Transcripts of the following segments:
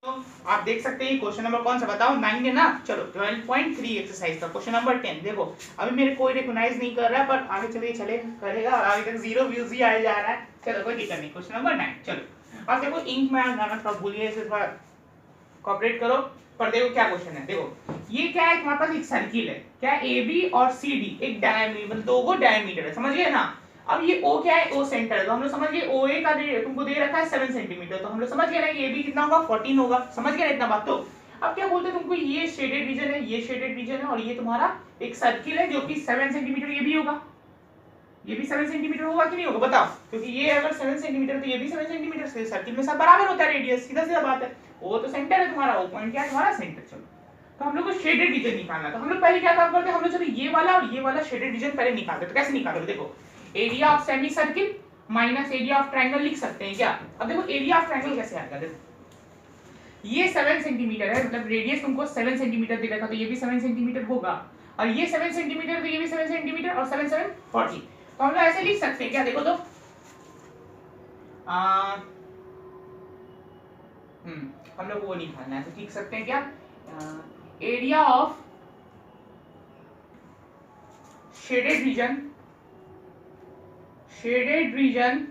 तो आप देख सकते हैं क्वेश्चन नंबर कौन सा बताओ 9 है ना। चलो 12.3 एक्सरसाइज का क्वेश्चन नंबर 10 देखो। अभी मेरे कोई रिकॉग्नाइज नहीं कर रहा है पर आगे चलिए चले करेगा और आगे तक 0 व्यूज ही आए जा रहा है। चलो कोई दिक्कत नहीं। क्वेश्चन नंबर 9 चलो। अब देखो इंक में गाना थोड़ा भूलिए इसे थोड़ा कॉपरेट करो। पर देखो क्या क्वेश्चन है। देखो ये क्या है, तुम्हारे पास एक सर्किल है क्या, ए बी और सी डी एक डायमीटर मतलब दो डायमीटर है, समझ गए ना। अब ये ओ क्या है, ओ सेंटर है, तो हम लोग समझ गए ओ ए का तुमको दे रखा है 7 सेंटीमीटर, तो हम लोग समझ गए ना कि ए बी कितना होगा 14 होगा, समझ गए ना इतना बात। तो अब क्या बोलते हैं तुमको, ये शेडेड रीजन है, ये शेडेड रीजन है और ये तुम्हारा एक सर्किल है जो कि 7 सेंटीमीटर ये भी होगा, ये भी 7 सेंटीमीटर होगा कि नहीं होगा बताओ, क्योंकि ये अगर 7 सेंटीमीटर तो ये भी 7 सेंटीमीटर से सर्किल में सब बराबर होता है रेडियस, सीधा सीधा बात है। वो तो सेंटर है तुम्हारा, वो पॉइंट क्या है तुम्हारा सेंटर। चलो तो हम लोग को शेडेड रीजन निकालना, तो हम लोग पहले क्या काम करते हैं, हम लोग चलो ये वाला और ये वाला शेडेड रीजन पहले निकालते हैं। तो कैसे निकालोगे, देखो area of semi circle minus area of triangle लिख सकते हैं क्या। अब देखो एरिया ऑफ ट्रायंगल कैसे आएगा, देखो ये 7 सेंटीमीटर है, मतलब रेडियस तुमको 7 सेंटीमीटर दे रखा, तो ये भी 7 सेंटीमीटर होगा, और ये 7 सेंटीमीटर तो ये भी 7 सेंटीमीटर और 7 7 40, तो हम लोग ऐसे लिख सकते हैं क्या, देखो तो हम लोग वो निकालना है, तो लिख सकते हैं क्या, area of shaded region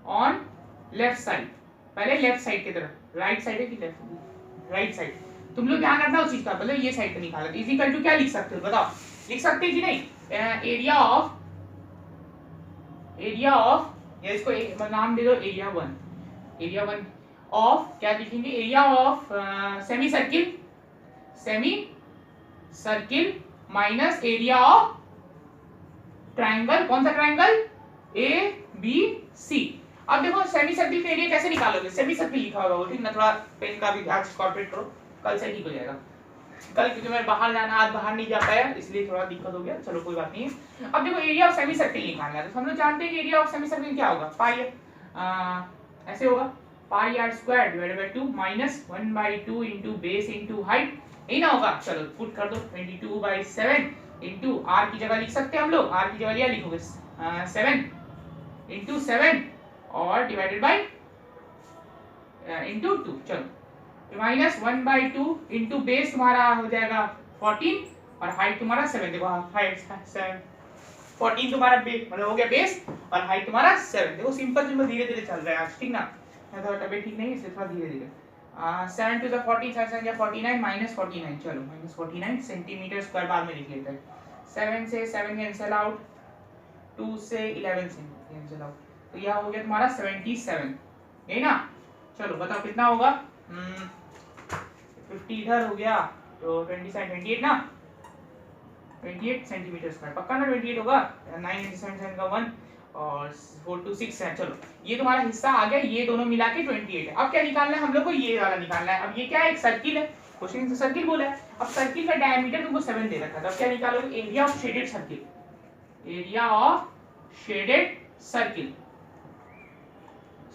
on left side, पहले लेफ्ट साइड की तरफ, राइट साइड है कि लेफ्ट, राइट साइड, तुम लोग ध्यान रखना उस चीज का, मतलब ये साइड पे निकाला, इज इक्वल टू क्या लिख सकते हो बताओ, लिख सकते हैं कि नहीं, एरिया ऑफ या इसको नाम दे दो एरिया वन ऑफ, क्या लिखेंगे, area of semi circle minus area of triangle, कौन सा ट्रायंगल, ए बी सी। अब देखो सेमी सर्किल का एरिया कैसे निकालोगे, सेमी सर्किल लिखा होगा वो, ठीक ना, थोड़ा पेन का भी आज कॉर्पोरेट करो, कल से ठीक हो जाएगा। कल क्योंकि मैं बाहर जाना, आज बाहर नहीं जा पाया इसलिए थोड़ा दिक्कत हो गया, चलो कोई बात नहीं है। अब देखो एरिया ऑफ सेमी सर्किल निकालना है, तो हम लोग जानते हैं कि एरिया ऑफ सेमी सर्किल क्या होगा, पाई ऐसे होगा, pi r square divided by 2 minus 1/2 into base into height, यही ना होगा। चलो पुट कर दो 22/7 इनटू आर की जगह लिख सकते हैं हम लोग, आर की जगह क्या लिखोगे 7 इनटू 7 और डिवाइडेड बाय इनटू 2, चलो माइनस 1/2 इनटू बेस तुम्हारा हो जाएगा 14 और हाइट तुम्हारा 7, देखो हाइट 14 तुम्हारा बेस मतलब हो गया बेस और हाइट तुम्हारा 7, देखो सिंपल सिंपल धीरे धीरे चल रहा है आज, ठीक ना, थोड़ा तबीयत ठीक नहीं इसलिए थोड़ा धीरे धीरे। 7 टू द 14 7 या 49 माइनस 49, चलो माइनस 49 सेंटीमीटर स्क्वायर बाद में लिख लेते हैं। 7 से 7 कैंसिल आउट, 2 से 11 से कैंसिल आउट, तो यह हो गया तुम्हारा 77, यही ना। चलो बताओ कितना होगा, 50 इधर हो गया तो 28 ना, 28 सेंटीमीटर स्क्वायर पक्का ना 28 होगा, 9 into 7 का 1 और 4 to 6 है। चलो ये तुम्हारा हिस्सा आ गया, ये दोनों मिला के 28 है। अब क्या निकालना है हम लोग को, ये वाला निकालना है। अब ये क्या है, एक सर्किल है, क्वेश्चन सर्किल बोला है, अब सर्किल का डायमीटर तुमको 7 दे रखा था, अब क्या निकालोगे, area of shaded circle, area of shaded circle,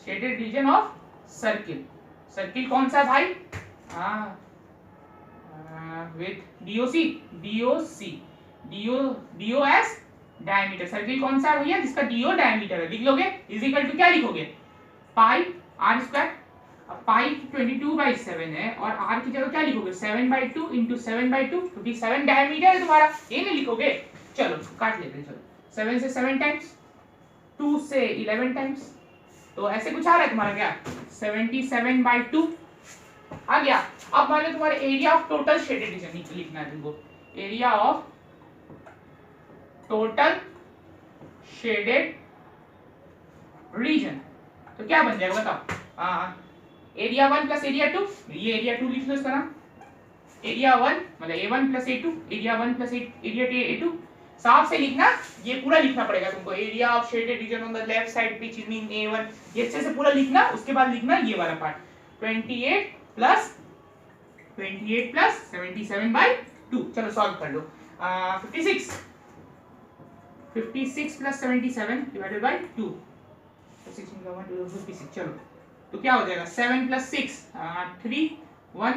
shaded region of circle, circle कौन सा है भाई, with DOS डायमीटर, सर्किल कौन सा है भैया, जिसका DO डायमीटर है, लिख लोगे इज इक्वल टू क्या लिखोगे, पाई आर स्क्वायर, अब पाई 22/7 है और आर की जगह क्या लिखोगे 7/2 इंटू 7/2, क्योंकि 7 डायमीटर है तुम्हारा, ये नहीं लिखोगे। चलो काट लेते हैं, चलो 7 से 7 टाइम्स, 2 से 11 टाइम्स, तो ऐसे कुछ आ रहा है तुम्हारा क्या 77/2 आ गया। अब मान लो तुम्हारे area of total shaded region लिखना है तुमको, area of total shaded region, तो क्या बन जाएगा बताओ, एरिया 1 प्लस एरिया 2, ये एरिया 2 लिख लो इसका नाम, एरिया 1 मतलब A1 plus A2, area 1 plus area A2, साफ से लिखना, ये पूरा लिखना पड़ेगा तुमको, area of shaded region on the left side which mean A1, ये अच्छे से पूरा लिखना, उसके बाद लिखना ये वाला पार्ट 28 प्लस 77/2, चलो सॉल्व कर लो, 56 प्लस 77 डिवाइडेड बाय 2, 56, चलो तो क्या हो जाएगा 7 प्लस 6 3 1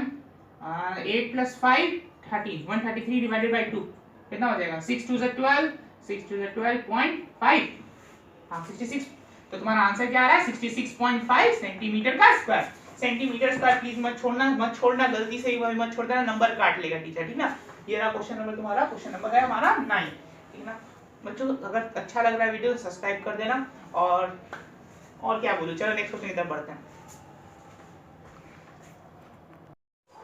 8 प्लस 5 13 133 डिवाइडेड बाय 2 कितना हो जाएगा 6 2 12 6 2 12.5, हाँ 66, तो तुम्हारा आंसर क्या आ रहा है 66.5 सेंटीमीटर का स्क्वायर। सेंटीमीटर स्क्वायर प्लीज मत छोड़ना गलती से ही वही मत छोड़ देना, नंबर काट लेगा टीचर, ठीक ना। ये रहा क्वेश्चन नंबर तुम्हारा, क्वेश्चन नंबर है हमारा 9, ठीक ना बच्चों। अगर अच्छा लग रहा है वीडियो सब्सक्राइब कर देना, और क्या बोलूं, चलो नेक्स्ट क्वेश्चन की तरफ बढ़ते हैं।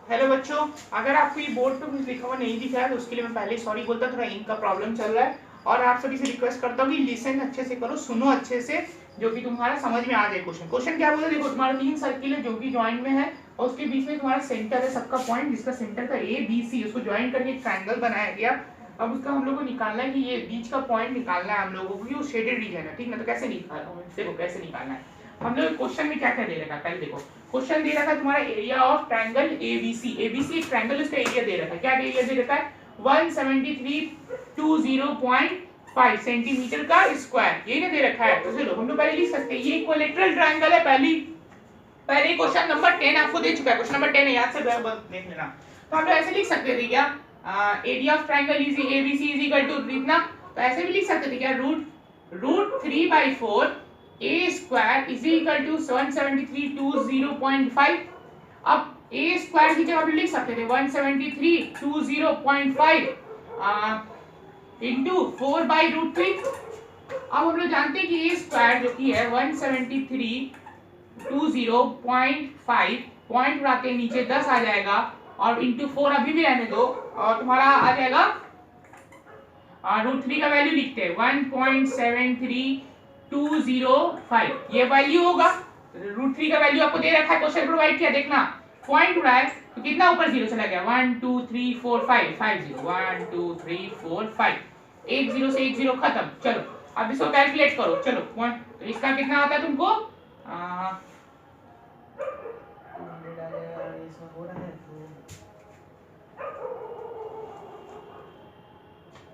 हेलो बच्चों, अगर आपको ये बोर्ड पे कुछ लिखा हुआ नहीं दिख रहा है तो उसके लिए मैं पहले सॉरी बोलता, थोड़ा इंक का प्रॉब्लम चल रहा है, और आप सभी से रिक्वेस्ट करता हूँ कि लिसन अच्छे से करो, सुनो अच्छे से, जो कि तुम्हारा समझ में आ जाए। क्वेश्चन क्या बोलते हैं, देखो तुम्हारा 3 सर्किल है जो कि ज्वाइंट में है, और उसके बीच में तुम्हारा सेंटर है सबका पॉइंट, जिसका सेंटर का ए बी सी, उसको ज्वाइन करके एक ट्रायंगल बनाया गया। अब उसका हम लोग को निकालना है कि ये बीच का पॉइंट निकालना है हम लोगों को, कि वो शेडेड रीजन है, ठीक ना। तो कैसे निकालना है, देखो कैसे निकालना है। हम लोग क्वेश्चन में क्या क्या दे रखा है, पहले देखो क्वेश्चन दे रखा है तुम्हारा area of triangle ABC. ABC एक ट्रायंगल, उसका एरिया दे रखा है, क्या एरिया दे रखा है 17320.5 सेंटीमीटर का स्क्वायर, यही ना दे रखा है। तो चलो हम लोग पहले लिख सकते हैं, ये इक्विलैटरल ट्रायंगल है। पहले क्वेश्चन नंबर 10 आपको दे चुका है, क्वेश्चन नंबर 10 है, याद से देख लेना। तो हम लोग ऐसे लिख सकते थे क्या, area of triangle is ABC is equal to इतना, तो ऐसे भी लिख सकते थे क्या, root 3/4 a square is equal to 17320.5। अब a स्क्वायर की जगह हम लिख सकते थे 17320.5 इनटू 4/√3। अब हम लोग जानते हैं कि a स्क्वायर जो कि है 17320.5, पॉइंट उड़ाते हैं नीचे 10 आ जाएगा, और इनटू 4 अभी भी रहने दो, और तुम्हारा आ जाएगा √3 का वैल्यू लिखते हैं 1.7320.5, ये वैल्यू होगा। √3 का वैल्यू आपको दे रखा है, क्वेश्चन प्रोवाइड किया, देखना पॉइंट उड़ा है तो कितना ऊपर जीरो चला गया, 1 2 3 4 5 5 0, 1 2 3 4 5, एक जीरो से एक जीरो खत्म। चलो अब इसको कैलकुलेट करो, चलो तो इसका कितना आता है तुमको,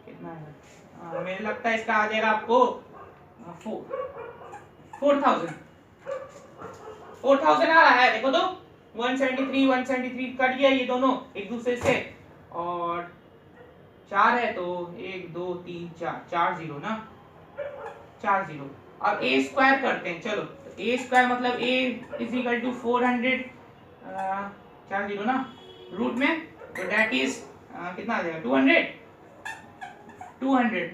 कितना है, मुझे लगता है इसका आ जाएगा आपको 4000 आ रहा है, देखो तो 173 कट गया, ये दोनों एक दूसरे से, और 4 है तो 1 2 3 4 जीरो ना, 4 जीरो। अब a स्क्वायर करते हैं, चलो a स्क्वायर मतलब a is equal to 400, 4 zero ना रूट में, तो दैट इज कितना आ जाएगा 200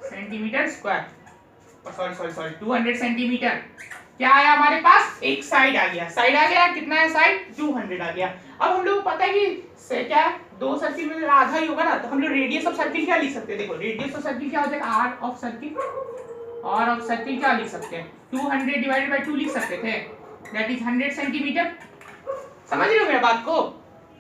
सेंटीमीटर स्क्वायर, सॉरी 200 सेंटीमीटर। क्या आया हमारे पास, एक साइड आ गया, कितना है साइड 200 आ गया। अब हम लोग को पता है कि क्या दो सर्किल में आधा ही होगा ना, तो हम लोग रेडियस ऑफ सर्किल क्या लिख सकते हैं, देखो रेडियस ऑफ सर्किल क्या हो जाएगा, आर ऑफ सर्किल क्या लिख सकते हैं, 200 डिवाइडेड बाय 2 लिख सकते थे, दैट इज 100 सेंटीमीटर। समझ रहे हो मेरा बात को,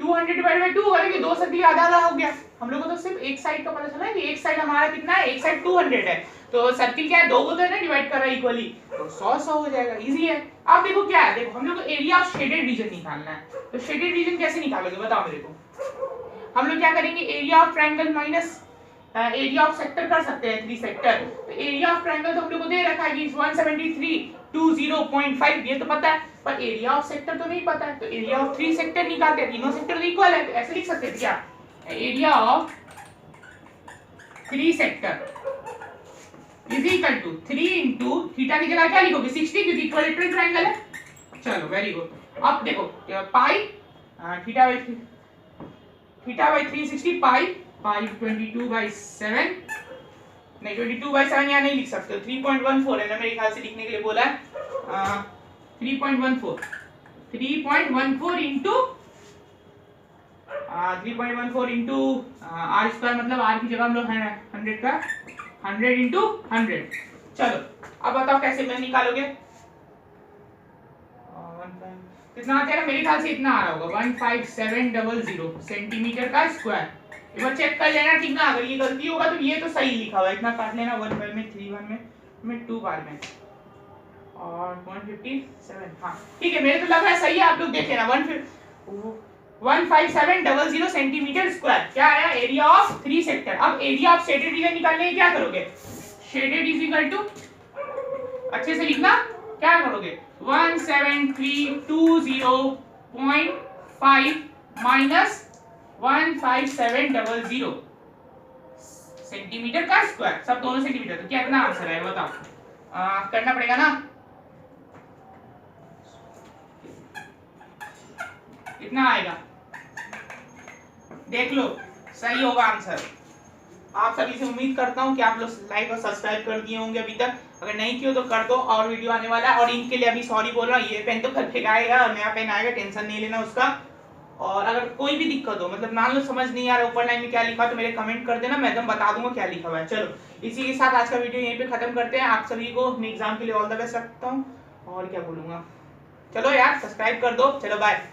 200 डिवाइडेड बाय 2 होगा, कि दो सर्किल आधा आधा हो गया। हम लोग को तो सिर्फ एक साइड का पता चला है कि एक साइड हमारा कितना है, एक साइड 200 है, तो सर्किल क्या है, दो को तो है ना डिवाइड कर रहा है इक्वली, तो 100 हो जाएगा, इजी है। अब देखो क्या है, देखो हम लोग को एरिया ऑफ शेडेड रीजन निकालना है, तो शेडेड रीजन कैसे निकालोगे बताओ मेरे को। हम लोग क्या करेंगे, area of triangle minus area of sector कर सकते हैं, 3 सेक्टर। तो एरिया ऑफ ट्रायंगल तो हम लोग को दे रखा है कि 17320.5, ये तो पता है, पर एरिया ऑफ सेक्टर तो नहीं पता है, तो एरिया ऑफ 3 सेक्टर निकालते हैं, तीनों सेक्टर इक्वल है, तो ऐसे लिख सकते हैं क्या, area of 3 sector is equal to 3 into theta की जगह क्या लिखोगे 60, क्योंकि इक्विलैटरल ट्रायंगल है। चलो वेरी गुड। अब देखो पाई थीटा बाय 360, पाई 22/7, नहीं 22/7 यहाँ नहीं लिख सकते हो, 3.14 है ना मेरे ख्याल से लिखने के लिए बोला है, 3.14 इनटू 3.14 इनटू आर स्क्वायर, मतलब आर की जगह हम लोग 100 का 100 इनटू 100। चलो अब बताओ कैसे मैं निकालोगे, कितना आ जाएगा, मेरे ख्याल से इतना आ रहा होगा 15700 सेंटीमीटर का स्क्वायर। एक बार चेक कर लेना, ठीक ना, अगर ये गलती होगा तो ये तो सही लिखा हुआ है, इतना काट लेना, 1 बार में 3 बार में 2 बार में, और 157, हाँ ठीक है, मेरे तो लग रहा है सही है, आप लोग देख लेना, 15700 सेंटीमीटर स्क्वायर क्या आया, एरिया ऑफ 3 सेक्टर। अब एरिया ऑफ शेडेड रीजन निकालने के क्या करोगे, शेडेड इज इक्वल टू, अच्छे से लिखना, क्या करोगे 17320.5 माइनस 15700 सेंटीमीटर का स्क्वायर, सब दोनों सेंटीमीटर, तो क्या इतना आंसर आएगा बताओ, करना पड़ेगा ना, कितना आएगा देख लो, सही होगा आंसर। आप सभी से उम्मीद करता हूँ कि आप लोग लाइक और सब्सक्राइब कर दिए होंगे अभी तक, अगर नहीं किए तो कर दो, और वीडियो आने वाला है। और इनके लिए अभी सॉरी बोल रहा हूँ, ये पेन तो कल फेंकाएगा और नया पेन आएगा, टेंशन नहीं लेना उसका। और अगर कोई भी दिक्कत हो, मतलब मान लो समझ नहीं आ रहा ऊपर लाइन में क्या लिखा, तो मेरे कमेंट कर देना, मैं एकदम बता दूंगा क्या लिखा हुआ है। चलो इसी के साथ आज का वीडियो यहीं पे खत्म करते हैं। आप सभी को एग्जाम के लिए ऑल द बेस्ट रखता हूँ, और क्या बोलूंगा। चलो यार सब्सक्राइब कर दो, चलो बाय।